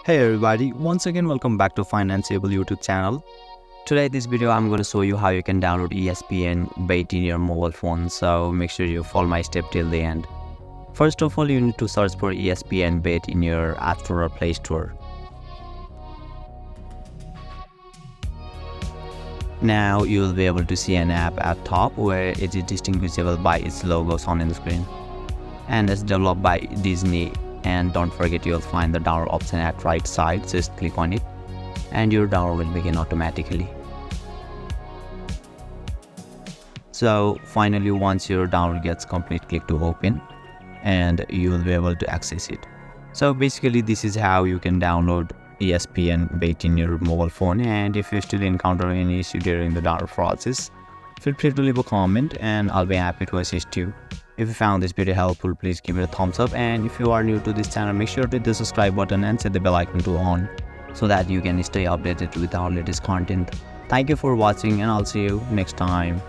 Hey everybody, once again welcome back to Financeable YouTube channel. Today this video I'm going to show you how you can download ESPN bait in your mobile phone, so make sure you follow my step till the end. First of all, you need to search for ESPN bait in your App Store or Play Store. Now you will be able to see an app at top where it is distinguishable by its logos on the screen, and it's developed by Disney. And don't forget, you'll find the download option at right side. Just click on it and your download will begin automatically. So finally, once your download gets complete, click to open and you will be able to access it. So basically this is how you can download ESPN bait in your mobile phone. And if you still encounter any issue during the download process, feel free to leave a comment and I'll be happy to assist you. If you found this video helpful, please give it a thumbs up, and if you are new to this channel, make sure to hit the subscribe button and set the bell icon to on so that you can stay updated with our latest content. Thank you for watching and I'll see you next time.